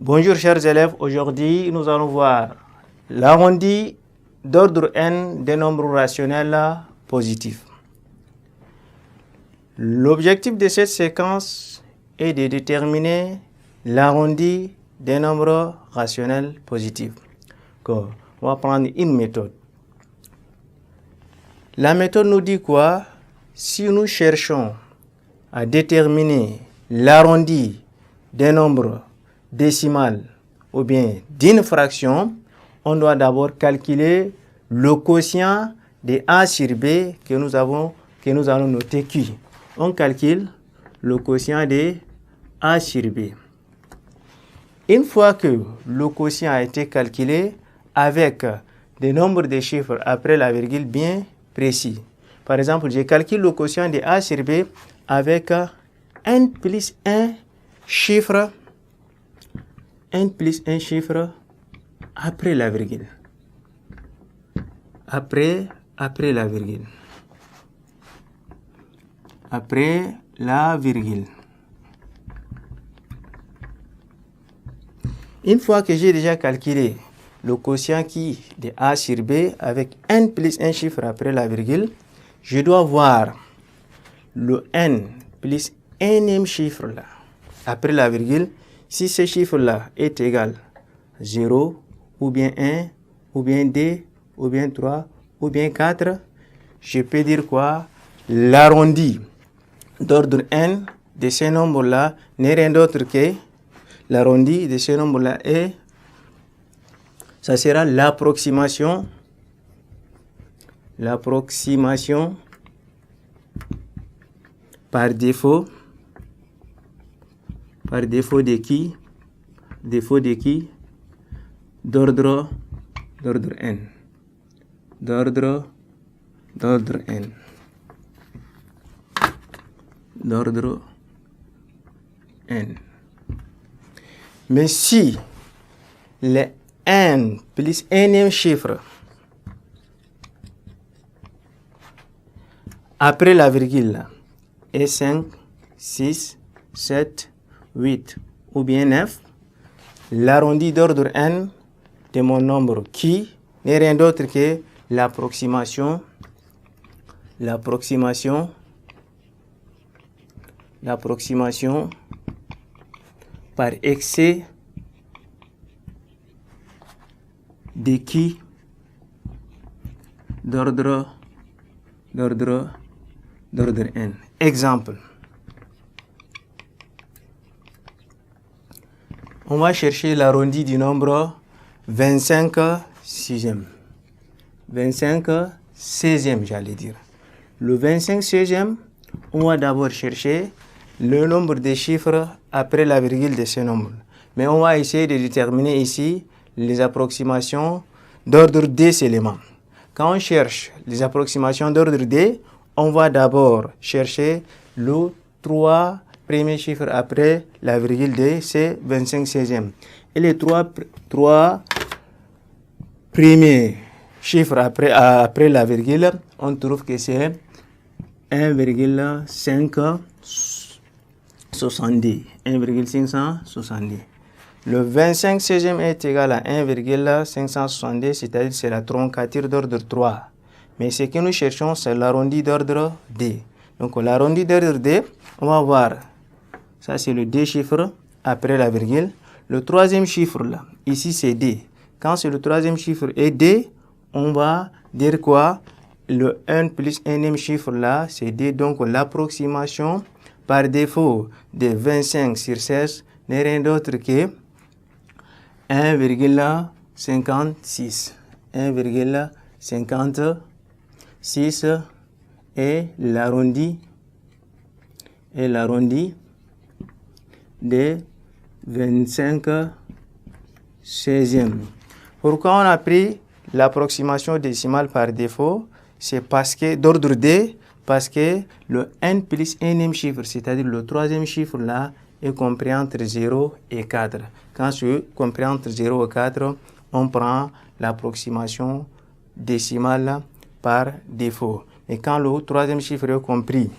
Bonjour chers élèves, aujourd'hui nous allons voir l'arrondi d'ordre n des nombres rationnels positifs. L'objectif de cette séquence est de déterminer l'arrondi des nombres rationnels positifs. On va prendre une méthode. La méthode nous dit quoi? Si nous cherchons à déterminer l'arrondi des nombres décimales ou bien d'une fraction, on doit d'abord calculer le quotient de A sur B que nous allons noter Q. On calcule le quotient de A sur B. Une fois que le quotient a été calculé avec des nombres de chiffres après la virgule bien précis. Par exemple, je calcule le quotient de A sur B avec n plus 1 chiffre après la virgule. Après la virgule. Après la virgule. Une fois que j'ai déjà calculé le quotient qui de A sur B avec n plus un chiffre après la virgule, je dois voir le n plus nème chiffre là après la virgule. Si ce chiffre-là est égal à 0, ou bien 1, ou bien 2, ou bien 3, ou bien 4, je peux dire quoi? L'arrondi d'ordre n de ces nombres-là n'est rien d'autre que l'arrondi de ces nombres-là et ça sera l'approximation par défaut de qui? Défaut de qui? D'ordre n. D'ordre n. D'ordre n. Mais si le n plus nème chiffre après la virgule est 5, 6, 7, 8 ou bien 9, l'arrondi d'ordre n de mon nombre qui n'est rien d'autre que l'approximation par excès de qui? D'ordre n. Exemple. On va chercher l'arrondi du nombre 25 sixième. 25 16e, j'allais dire. Le 25 16e, on va d'abord chercher le nombre de chiffres après la virgule de ce nombre. Mais on va essayer de déterminer ici les approximations d'ordre des éléments. Quand on cherche les approximations d'ordre D, on va d'abord chercher le 3 premier chiffre après la virgule de c'est 25 16e. Et les trois premiers chiffres après la virgule, on trouve que c'est 1,570. 1,570. Le 25 16e est égal à 1,570, c'est-à-dire c'est la troncature d'ordre 3. Mais ce que nous cherchons, c'est l'arrondi d'ordre D. Donc l'arrondi d'ordre D, on va voir. Ça, c'est le D chiffre après la virgule. Le troisième chiffre, là, ici, c'est D. Quand c'est le troisième chiffre est D, on va dire quoi? Le 1 plus 1ème chiffre, là, c'est D. Donc, l'approximation par défaut de 25 sur 16 n'est rien d'autre que 1,56. 1,56 et l'arrondi de 25 16e. Pourquoi on a pris l'approximation décimale par défaut? C'est parce que d'ordre D, parce que le n plus nème chiffre, c'est-à-dire le troisième chiffre là, est compris entre 0 et 4. Quand c'est compris entre 0 et 4, on prend l'approximation décimale par défaut. Et quand le troisième chiffre est compris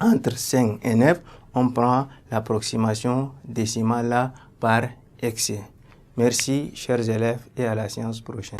entre 5 et 9, on prend l'approximation décimale par excès. Merci, chers élèves, et à la séance prochaine.